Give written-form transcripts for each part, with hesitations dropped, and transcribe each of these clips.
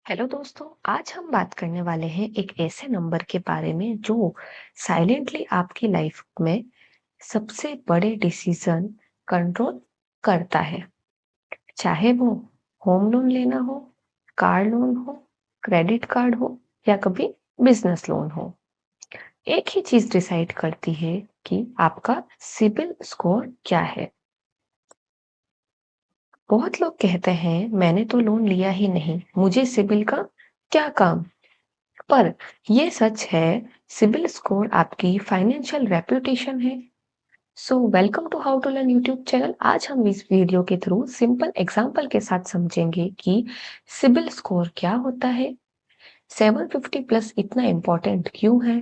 Hello दोस्तों। आज हम बात करने वाले हैं एक ऐसे नंबर के बारे में जो साइलेंटली आपकी लाइफ में सबसे बड़े डिसीजन कंट्रोल करता है। चाहे वो होम लोन लेना हो, कार लोन हो, क्रेडिट कार्ड हो या कभी बिजनेस लोन हो। एक ही चीज डिसाइड करती है कि आपका सिबिल स्कोर क्या है। बहुत लोग कहते हैं मैंने तो लोन लिया ही नहीं, मुझे सिबिल का क्या काम। पर ये सच है, सिबिल स्कोर आपकी फाइनेंशियल रेप्यूटेशन है। So welcome to how to learn YouTube channel. आज हम इस वीडियो के थ्रू सिंपल एग्जांपल के साथ समझेंगे कि सिबिल स्कोर क्या होता है, 750 प्लस इतना इम्पोर्टेंट क्यों है,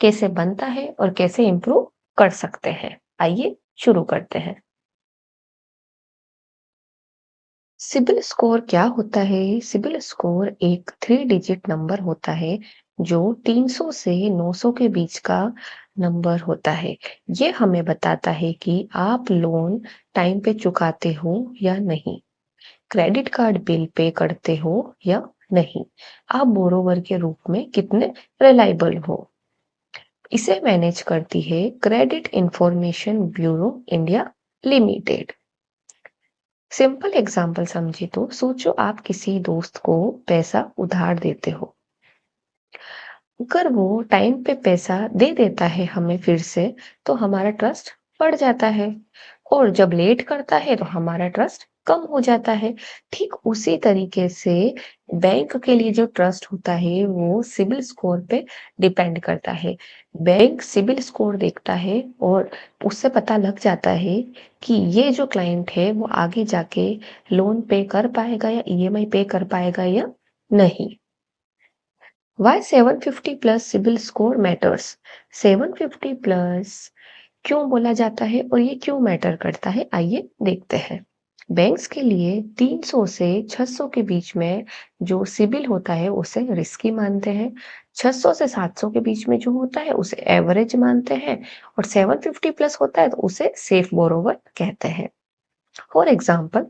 कैसे बनता है और कैसे इम्प्रूव कर सकते हैं। आइए शुरू करते हैं। सिबिल स्कोर क्या होता है? सिबिल स्कोर एक 3 डिजिट नंबर होता है जो 300 से 900 के बीच का नंबर होता है। ये हमें बताता है कि आप लोन टाइम पे चुकाते हो या नहीं, क्रेडिट कार्ड बिल पे करते हो या नहीं, आप बोरोवर के रूप में कितने रिलायबल हो। इसे मैनेज करती है credit information bureau India limited. Simple example समझे तो सोचो आप किसी दोस्त को पैसा उधार देते हो। अगर वो टाइम पे पैसा दे देता है हमें फिर से, तो हमारा ट्रस्ट बढ़ जाता है, और जब लेट करता है तो हमारा ट्रस्ट कम हो जाता है। ठीक उसी तरीके से बैंक के लिए जो ट्रस्ट होता है वो सिबिल स्कोर पे डिपेंड करता है। बैंक सिबिल स्कोर देखता है और उससे पता लग जाता है कि ये जो क्लाइंट है वो आगे जाके लोन पे कर पाएगा या ईएमआई पे कर पाएगा या नहीं। Why 750 plus CIBIL score matters? 750 plus क्यों बोला जाता है और ये क्यों मैटर करता है, आइए देखते हैं। बैंक्स के लिए 300 से 600 के बीच में जो सिबिल होता है उसे रिस्की मानते हैं। 600 से 700 के बीच में जो होता है उसे एवरेज मानते हैं, और 750 प्लस होता है तो उसे सेफ बोरोवर कहते हैं। फॉर एग्जाम्पल,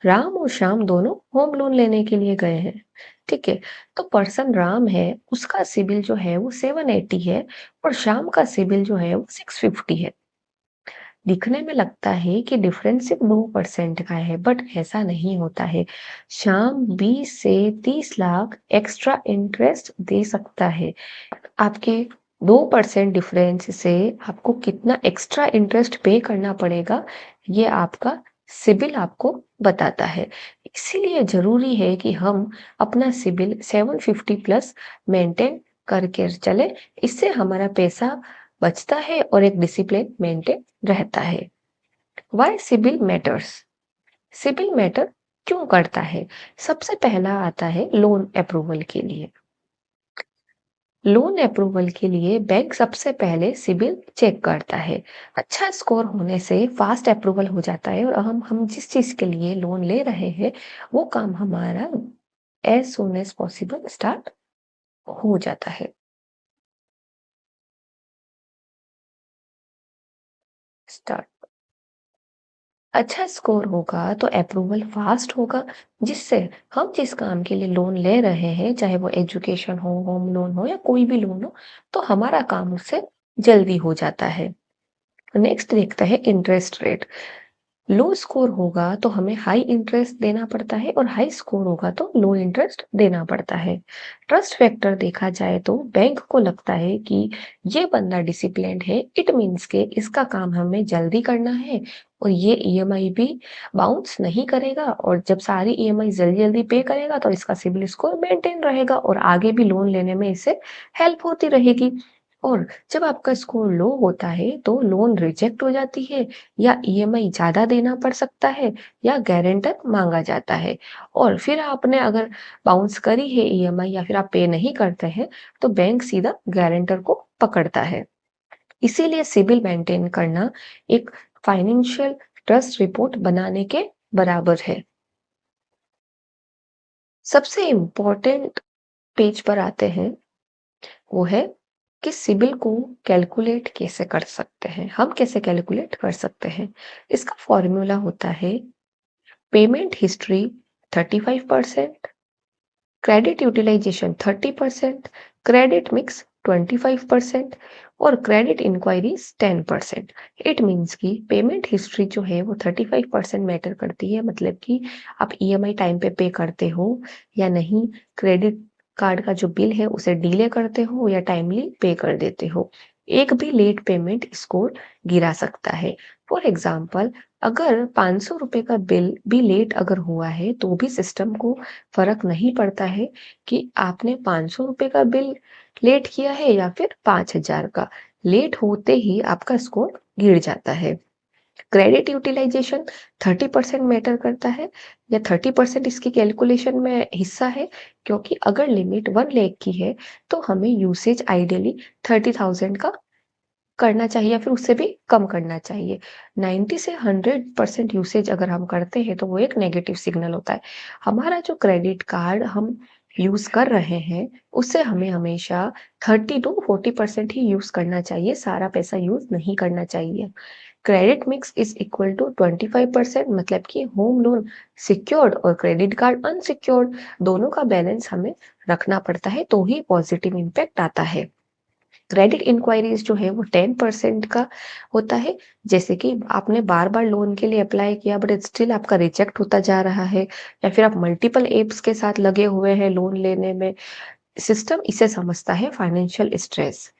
राम और श्याम दोनों होम लोन लेने के लिए गए हैं। ठीक है, तो पर्सन राम है, उसका सिबिल जो है वो 780 है, और श्याम का सिबिल जो है वो 650 है। दिखने में लगता है कि डिफरेंस सिर्फ 2% का है, बट ऐसा नहीं होता है। श्याम 20 से 30 लाख एक्स्ट्रा इंटरेस्ट दे सकता है। आपके 2% डिफरेंस से आपको कितना एक्स्ट्रा इंटरेस्ट पे करना पड़ेगा, ये आपका सिबिल आपको बताता है। इसीलिए जरूरी है कि हम अपना सिबिल 750 प्लस मेंटेन करके चले। इससे हमारा पैसा बचता है और एक डिसिप्लिन मेंटेन रहता है। Why CIBIL matters? CIBIL matter क्यों करता है? सबसे पहला आता है लोन अप्रूवल के लिए। लोन अप्रूवल के लिए बैंक सबसे पहले सिबिल चेक करता है। अच्छा स्कोर होने से फास्ट अप्रूवल हो जाता है, और हम जिस चीज के लिए लोन ले रहे हैं वो काम हमारा as soon as possible start हो जाता है। स्टार्ट अच्छा स्कोर होगा तो अप्रूवल फास्ट होगा, जिससे हम जिस काम के लिए लोन ले रहे हैं, चाहे वो एजुकेशन हो, होम लोन हो या कोई भी लोन हो, तो हमारा काम उससे जल्दी हो जाता है। नेक्स्ट देखते हैं इंटरेस्ट रेट। लो स्कोर होगा तो हमें हाई इंटरेस्ट देना पड़ता है, और हाई स्कोर होगा तो लो इंटरेस्ट देना पड़ता है। ट्रस्ट फैक्टर देखा जाए तो बैंक को लगता है कि ये बंदा डिसिप्लिन्ड है, इट मीन्स के इसका काम हमें जल्दी करना है, और ये ईएमआई भी बाउंस नहीं करेगा, और जब सारी ईएमआई जल्दी जल्दी पे करेगा तो इसका सिबिल स्कोर मेंटेन रहेगा और आगे भी लोन लेने में इससे हेल्प होती रहेगी। और जब आपका स्कोर लो होता है तो लोन रिजेक्ट हो जाती है, या ईएमआई ज्यादा देना पड़ सकता है, या गारंटर मांगा जाता है। और फिर आपने अगर बाउंस करी है ईएमआई या फिर आप पे नहीं करते हैं, तो बैंक सीधा गारंटर को पकड़ता है। इसीलिए सिबिल मेंटेन करना एक फाइनेंशियल ट्रस्ट रिपोर्ट बनाने के बराबर है। सबसे इम्पोर्टेंट पेज पर आते हैं, वो है कि सिबिल को कैलकुलेट कैसे कर सकते हैं। हम कैसे कैलकुलेट कर सकते हैं? इसका फॉर्मूला होता है payment history 35%, credit utilization 30%, credit mix 25% और क्रेडिट इंक्वायरीज 10%। इट मीन्स कि पेमेंट हिस्ट्री जो है वो 35% मैटर करती है, मतलब कि आप ईएमआई टाइम पे करते हो या नहीं, क्रेडिट कार्ड का जो बिल है उसे डिले करते हो या टाइमली पे कर देते हो। एक भी लेट पेमेंट स्कोर गिरा सकता है। फॉर एग्जाम्पल, अगर 500 रुपए का बिल भी लेट अगर हुआ है तो भी सिस्टम को फर्क नहीं पड़ता है कि आपने 500 रुपए का बिल लेट किया है या फिर 5000 का। लेट होते ही आपका स्कोर गिर जाता है। क्रेडिट यूटिलाइजेशन 30% मैटर करता है या 30% इसकी कैलकुलेशन में हिस्सा है, क्योंकि अगर लिमिट 1 लाख की है तो हमें यूसेज आइडियली 30,000 का करना चाहिए या फिर उससे भी कम करना चाहिए। 90 से 100% यूसेज अगर हम करते हैं तो वो एक नेगेटिव सिग्नल होता है। हमारा जो क्रेडिट कार्ड हम यूज कर रहे हैं उससे हमें हमेशा 30 to 40% ही यूज करना चाहिए, सारा पैसा यूज नहीं करना चाहिए। Credit mix is equal to 25%, मतलब कि होम लोन सिक्योर्ड और क्रेडिट कार्ड अनसिक्योर्ड, दोनों का बैलेंस हमें रखना पड़ता है तो ही पॉजिटिव इम्पैक्ट आता है। क्रेडिट इंक्वायरीज जो है वो 10% का होता है, जैसे कि आपने बार बार लोन के लिए अप्लाई किया बट स्टिल आपका रिजेक्ट होता जा रहा है, या फिर आप मल्टीपल एप्स के साथ लगे हुए हैं लोन लेने में। सिस्टम इसे समझता है फाइनेंशियल स्ट्रेस,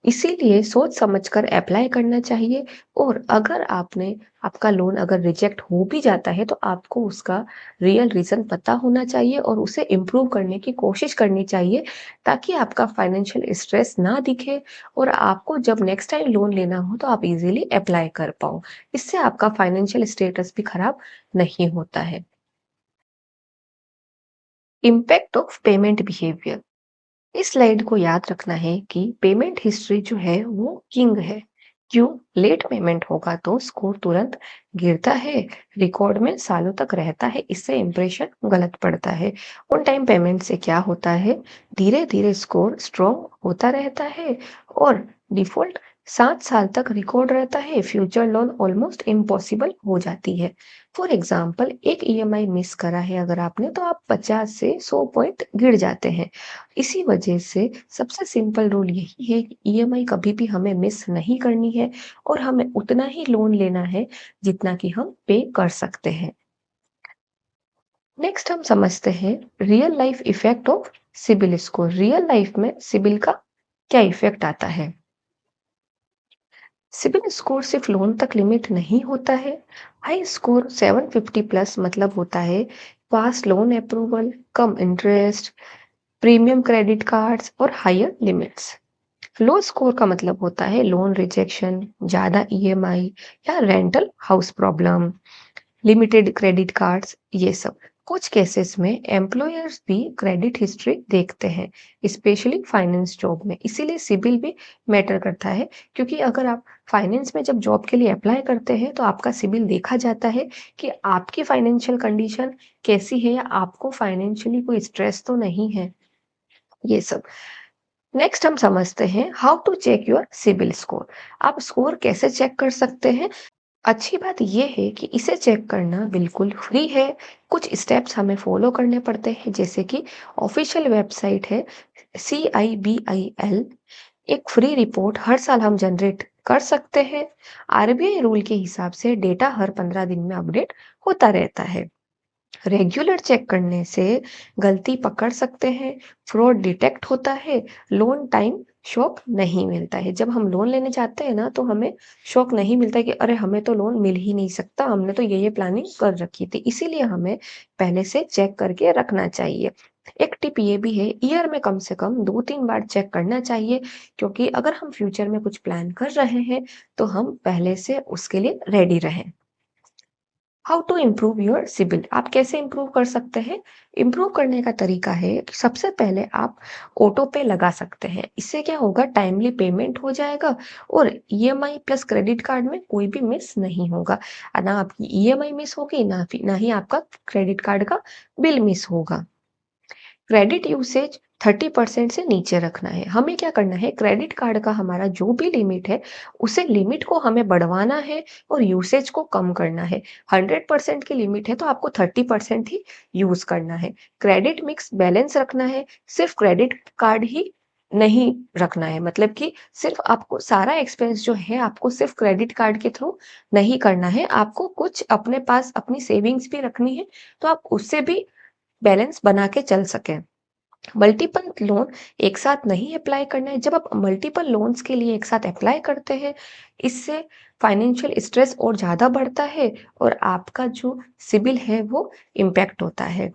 इसीलिए सोच समझकर अप्लाई करना चाहिए। और अगर आपने आपका लोन अगर रिजेक्ट हो भी जाता है तो आपको उसका रियल रीजन पता होना चाहिए और उसे इम्प्रूव करने की कोशिश करनी चाहिए, ताकि आपका फाइनेंशियल स्ट्रेस ना दिखे और आपको जब नेक्स्ट टाइम लोन लेना हो तो आप इजीली अप्लाई कर पाओ। इससे आपका फाइनेंशियल स्टेटस भी खराब नहीं होता है। Impact of payment behaviour. इस स्लाइड को याद रखना है कि पेमेंट हिस्ट्री जो है वो किंग है। क्यों? लेट पेमेंट होगा तो स्कोर तुरंत गिरता है, रिकॉर्ड में सालों तक रहता है, इससे इंप्रेशन गलत पड़ता है। ऑन टाइम पेमेंट से क्या होता है, धीरे धीरे स्कोर स्ट्रॉन्ग होता रहता है और डिफॉल्ट 7 साल तक रिकॉर्ड रहता है, फ्यूचर लोन ऑलमोस्ट इम्पॉसिबल हो जाती है। फॉर एग्जाम्पल, एक ईएमआई मिस करा है अगर आपने तो आप 50 से 100 पॉइंट गिर जाते हैं। इसी वजह से सबसे सिंपल रूल यही है कि ईएमआई कभी भी हमें मिस नहीं करनी है और हमें उतना ही लोन लेना है जितना कि हम पे कर सकते हैं। नेक्स्ट हम समझते हैं real life effect of CIBIL score. Real life में सिबिल का क्या इफेक्ट आता है? सिबिल स्कोर सिर्फ लोन तक लिमिट नहीं होता है। हाई स्कोर 750 प्लस मतलब होता है फास्ट लोन अप्रूवल, कम इंटरेस्ट, प्रीमियम क्रेडिट कार्ड्स और हायर लिमिट्स। लो स्कोर का मतलब होता है लोन रिजेक्शन, ज्यादा ईएमआई या rental house problem, limited credit cards, ये सब। कुछ केसेस में एम्प्लॉयर्स भी क्रेडिट हिस्ट्री देखते हैं, स्पेशली फाइनेंस जॉब में, इसीलिए सिबिल भी मैटर करता है। क्योंकि अगर आप फाइनेंस में जब जॉब के लिए अप्लाई करते हैं तो आपका सिबिल देखा जाता है कि आपकी फाइनेंशियल कंडीशन कैसी है या आपको फाइनेंशियली कोई स्ट्रेस तो नहीं है, ये सब। नेक्स्ट हम समझते हैं how to check your CIBIL score. आप स्कोर कैसे चेक कर सकते हैं? अच्छी बात यह है कि इसे चेक करना बिल्कुल फ्री है। कुछ स्टेप्स हमें फॉलो करने पड़ते हैं, जैसे कि ऑफिशियल वेबसाइट है CIBIL, एक फ्री रिपोर्ट हर साल हम जनरेट कर सकते हैं। आरबीआई रूल के हिसाब से डेटा हर 15 दिन में अपडेट होता रहता है। रेगुलर चेक करने से गलती पकड़ सकते हैं, फ्रॉड डिटेक्ट होता है, लोन टाइम शॉक नहीं मिलता है। जब हम लोन लेने जाते हैं ना तो हमें शॉक नहीं मिलता है कि अरे हमें तो लोन मिल ही नहीं सकता, हमने तो ये प्लानिंग कर रखी थी। इसीलिए हमें पहले से चेक करके रखना चाहिए। एक टिप ये भी है, ईयर में कम से कम 2-3 बार चेक करना चाहिए, क्योंकि अगर हम फ्यूचर में कुछ प्लान कर रहे हैं तो हम पहले से उसके लिए रेडी रहें। How to improve your CIBIL. आप कैसे इम्प्रूव कर सकते हैं? इम्प्रूव करने का तरीका है कि सबसे पहले आप ऑटो पे लगा सकते हैं। इससे क्या होगा, टाइमली पेमेंट हो जाएगा और ईएमआई प्लस क्रेडिट कार्ड में कोई भी मिस नहीं होगा। ना आपकी ईएमआई मिस होगी, ना ही आपका क्रेडिट कार्ड का बिल मिस होगा। क्रेडिट यूसेज 30% से नीचे रखना है। हमें क्या करना है, क्रेडिट कार्ड का हमारा जो भी लिमिट है, उसे लिमिट को हमें बढ़वाना है और यूसेज को कम करना है। 100% की लिमिट है तो आपको 30% ही यूज़ करना है। क्रेडिट मिक्स बैलेंस रखना है, सिर्फ़ क्रेडिट कार्ड ही नहीं रखना है। मतलब कि सिर्फ़ आपको सारा एक्सपेंस जो है आपको सिर्फ़ क्रेडिट कार्ड के थ्रू नहीं करना है। आपको कुछ अपने पास अपनी सेविंग्स भी रखनी है, तो आप उससे भी बैलेंस बना के चल सकें। मल्टीपल लोन एक साथ नहीं अप्लाई करना है। जब आप मल्टीपल लोन्स के लिए एक साथ अप्लाई करते हैं, इससे फाइनेंशियल स्ट्रेस और ज़्यादा बढ़ता है और आपका जो सिबिल है वो इम्पैक्ट होता है।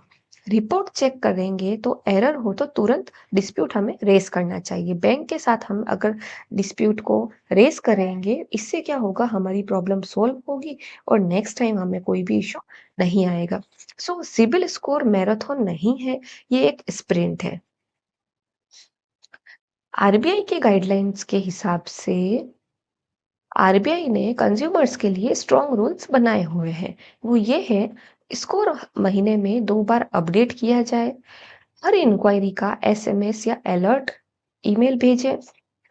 रिपोर्ट चेक करेंगे तो एरर हो तो तुरंत डिस्प्यूट हमें रेज करना चाहिए। बैंक के साथ हम अगर डिस्प्यूट को रेज करेंगे, इससे क्या होगा, हमारी प्रॉब्लम सॉल्व होगी और नेक्स्ट टाइम हमें कोई भी इशू नहीं आएगा। सो सिबिल स्कोर मैराथन नहीं है, ये एक स्प्रिंट है। आरबीआई के गाइडलाइंस के हिसाब से आरबीआई ने कंज्यूमर्स के लिए स्ट्रॉन्ग रूल्स बनाए हुए हैं। वो ये है, स्कोर महीने में 2 बार अपडेट किया जाए, हर इंक्वायरी का एसएमएस या अलर्ट ईमेल भेजें,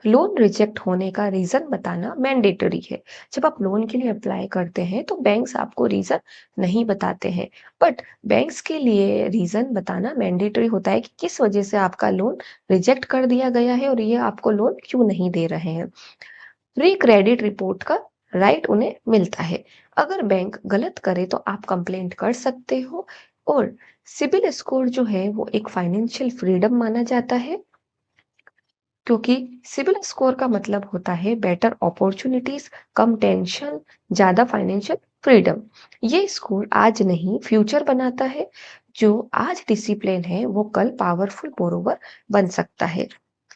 लोन रिजेक्ट होने का रीजन बताना मैंडेटरी है। जब आप लोन के लिए अप्लाई करते हैं तो बैंक्स आपको रीजन नहीं बताते हैं, बट बैंक्स के लिए रीजन बताना मैंडेटरी होता है कि किस वजह से आपका लोन रिजेक्ट कर दिया गया है और ये आपको लोन क्यों नहीं दे रहे हैं। फ्री क्रेडिट रिपोर्ट का राइट उन्हें मिलता है। अगर बैंक गलत करे तो आप कंप्लेंट कर सकते हो और सिबिल स्कोर जो है वो एक फाइनेंशियल फ्रीडम माना जाता है, क्योंकि सिबिल स्कोर का मतलब होता है बेटर अपॉर्चुनिटीज, कम टेंशन, ज्यादा फाइनेंशियल फ्रीडम। ये स्कोर आज नहीं फ्यूचर बनाता है। जो आज डिसिप्लिन है वो कल पावरफुल बोरोवर बन सकता है।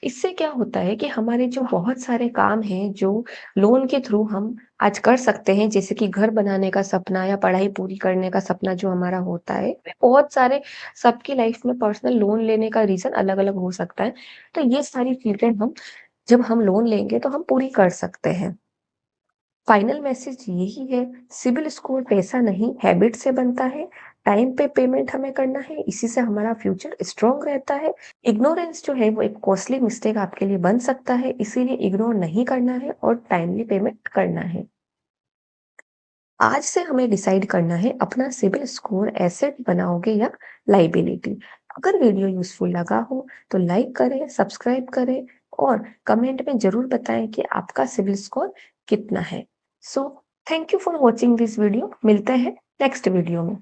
इससे क्या होता है कि हमारे जो बहुत सारे काम हैं जो लोन के थ्रू हम आज कर सकते हैं, जैसे कि घर बनाने का सपना या पढ़ाई पूरी करने का सपना जो हमारा होता है, बहुत सारे सबकी लाइफ में पर्सनल लोन लेने का रीजन अलग अलग हो सकता है। तो ये सारी चीज़ें हम जब हम लोन लेंगे तो हम पूरी कर सकते हैं। फाइनल मैसेज यही है, सिबिल स्कोर पैसा नहीं हैबिट से बनता है। टाइम पे पेमेंट हमें करना है, इसी से हमारा फ्यूचर स्ट्रांग रहता है। इग्नोरेंस जो है वो एक कॉस्टली मिस्टेक आपके लिए बन सकता है, इसीलिए इग्नोर नहीं करना है और टाइमली पेमेंट करना है। आज से हमें डिसाइड करना है अपना सिबिल स्कोर एसेट बनाओगे या लाइबिलिटी। अगर वीडियो यूजफुल लगा हो तो लाइक करें, सब्सक्राइब करें और कमेंट में जरूर बताएं कि आपका सिबिल स्कोर कितना है। So thank you for watching this video. मिलते हैं नेक्स्ट वीडियो में।